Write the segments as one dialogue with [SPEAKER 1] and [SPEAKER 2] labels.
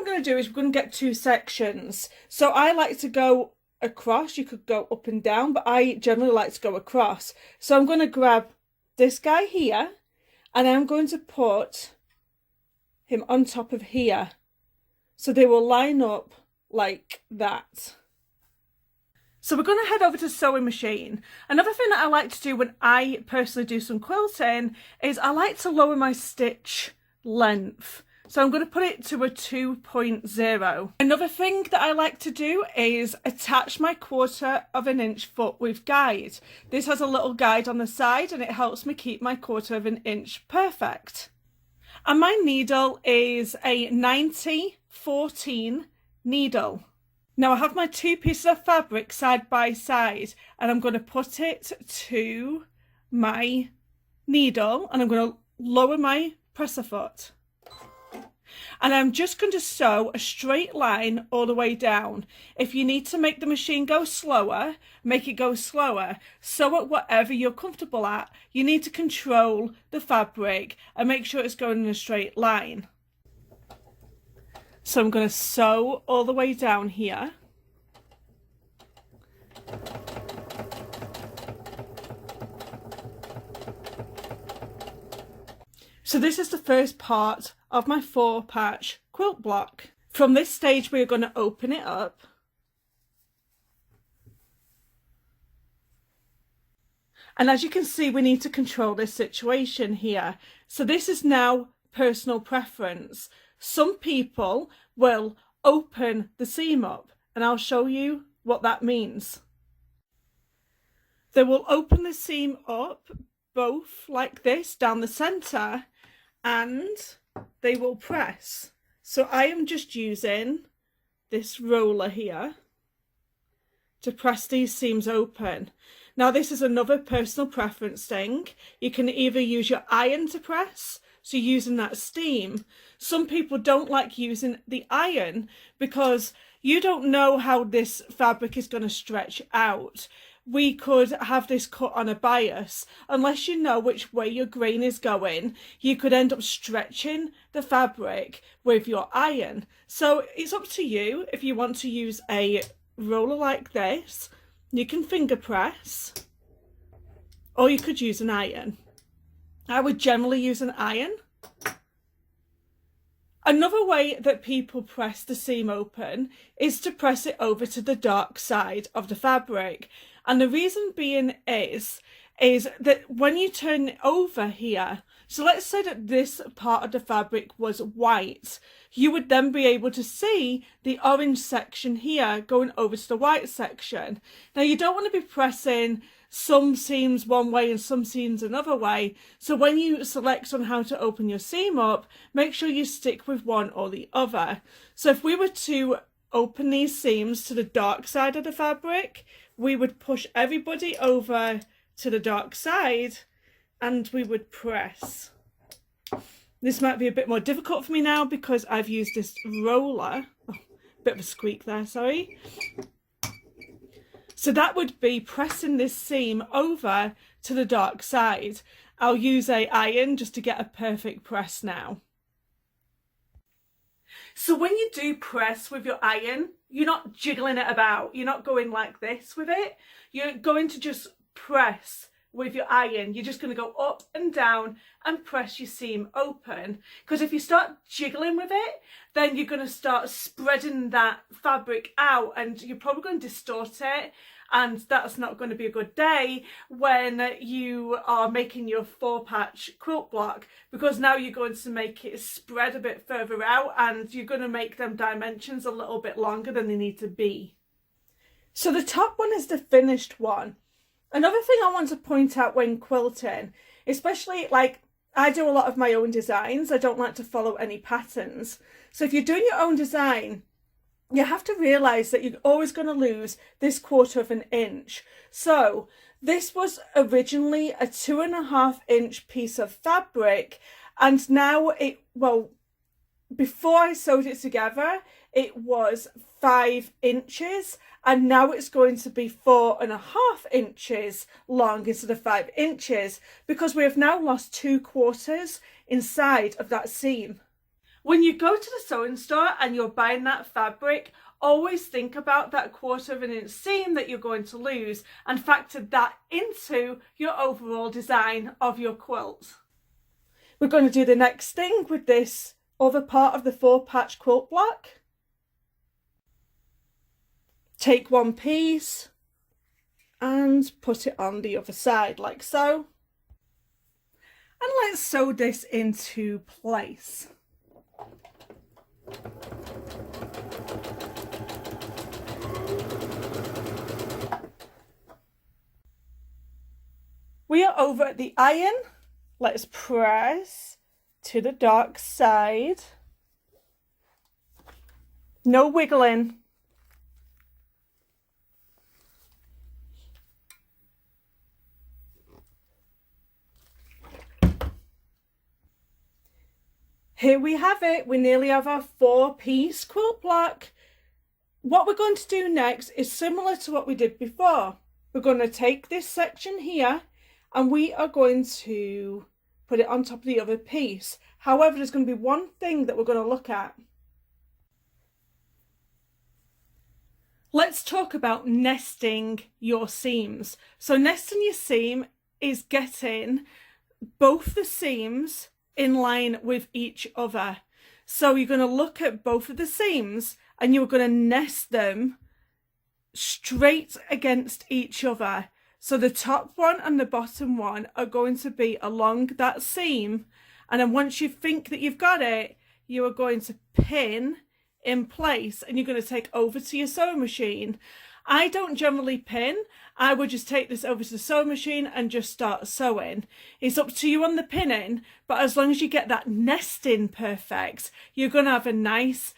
[SPEAKER 1] we're going to do is we're going to get two sections. So I like to go across. You could go up and down, but I generally like to go across. So I'm going to grab this guy here and I'm going to put him on top of here. So they will line up like that. So we're going to head over to sewing machine. Another thing that I like to do when I personally do some quilting is I like to lower my stitch length. So I'm going to put it to a 2.0. Another thing that I like to do is attach my 1/4 of an inch foot with guide. This has a little guide on the side and it helps me keep my 1/4 of an inch perfect. And my needle is a 90-14 needle. Now I have my two pieces of fabric side by side and I'm going to put it to my needle and I'm going to lower my presser foot. And I'm just going to sew a straight line all the way down. If you need to make the machine go slower, make it go slower. Sew at whatever you're comfortable at. You need to control the fabric and make sure it's going in a straight line. So I'm going to sew all the way down here. So this is the first part of my 4 patch quilt block. From this stage we're going to open it up. And as you can see, we need to control this situation here. So this is now personal preference. Some people will open the seam up and I'll show you what that means. They will open the seam up both like this down the center and they will press. So I am just using this roller here to press these seams open. Now this is another personal preference thing. You can either use your iron to press, so using that steam. Some people don't like using the iron because you don't know how this fabric is going to stretch out. We could have this cut on a bias. Unless you know which way your grain is going, you could end up stretching the fabric with your iron. So it's up to you. If you want to use a roller like this, you can finger press, or you could use an iron. I would generally use an iron. Another way that people press the seam open is to press it over to the dark side of the fabric. And the reason being is that when you turn it over here, so let's say that this part of the fabric was white, you would then be able to see the orange section here going over to the white section. Now you don't want to be pressing some seams one way and some seams another way. So when you select on how to open your seam up, make sure you stick with one or the other. So if we were to open these seams to the dark side of the fabric, we would push everybody over to the dark side and we would press. This might be a bit more difficult for me now because I've used this roller. Oh, bit of a squeak there, sorry. So that would be pressing this seam over to the dark side. I'll use an iron just to get a perfect press now. So when you do press with your iron, you're not jiggling it about. You're not going like this with it. You're going to just press with your iron. You're just going to go up and down and press your seam open. Because if you start jiggling with it, then you're going to start spreading that fabric out and you're probably going to distort it. And that's not going to be a good day when you are making your 4 patch quilt block, because now you're going to make it spread a bit further out and you're going to make them dimensions a little bit longer than they need to be. So the top one is the finished one. Another thing I want to point out when quilting, especially like I do a lot of my own designs, I don't like to follow any patterns. So if you're doing your own design, you have to realise that you're always going to lose this 1/4 of an inch. So this was originally a 2.5 inch piece of fabric, and now before I sewed it together, it was 5 inches, and now it's going to be 4.5 inches long instead of 5 inches, because we have now lost 2/4 inside of that seam. When you go to the sewing store and you're buying that fabric, always think about that 1/4 of an inch seam that you're going to lose and factor that into your overall design of your quilt. We're going to do the next thing with this other part of the 4 patch quilt block. Take one piece and put it on the other side like so. And let's sew this into place. We are over at the iron. Let's press to the dark side. No wiggling. Here we have it. We nearly have our 4-piece quilt block. What we're going to do next is similar to what we did before. We're going to take this section here and we are going to put it on top of the other piece. However, there's going to be one thing that we're going to look at. Let's talk about nesting your seams. So nesting your seam is getting both the seams in line with each other. So you're going to look at both of the seams and you're going to nest them straight against each other. So the top one and the bottom one are going to be along that seam, and then once you think that you've got it, you are going to pin in place and you're going to take over to your sewing machine. I don't generally pin. I would just take this over to the sewing machine and just start sewing. It's up to you on the pinning, but as long as you get that nesting perfect, you're going to have a nice,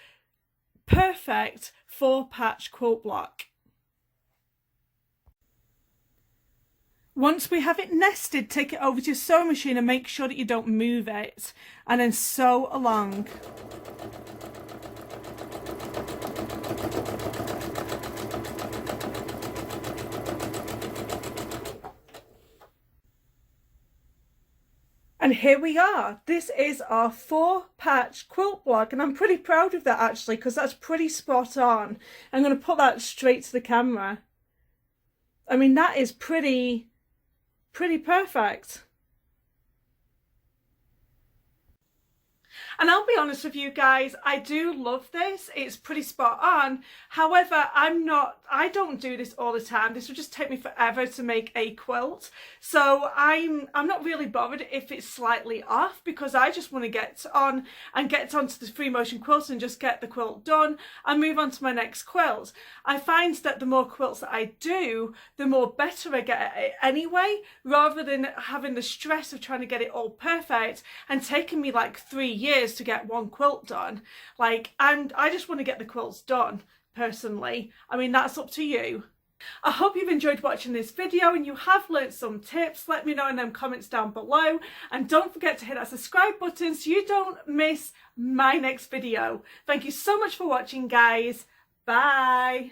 [SPEAKER 1] perfect 4-patch quilt block. Once we have it nested, take it over to your sewing machine and make sure that you don't move it, and then sew along. And here we are. This is our 4-patch quilt block, and I'm pretty proud of that actually, because that's pretty spot on. I'm going to put that straight to the camera. I mean, that is pretty perfect. And I'll be honest with you guys, I do love this. It's pretty spot on. However, I don't do this all the time. This would just take me forever to make a quilt. So I'm not really bothered if it's slightly off, because I just want to get on and get onto the free motion quilt and just get the quilt done and move on to my next quilt. I find that the more quilts that I do, the more better I get at it anyway, rather than having the stress of trying to get it all perfect and taking me like 3 years to get one quilt done. Like, I just want to get the quilts done personally. I mean, that's up to you. I hope you've enjoyed watching this video and you have learnt some tips. Let me know in them comments down below, and don't forget to hit that subscribe button so you don't miss my next video. Thank you so much for watching, guys. Bye.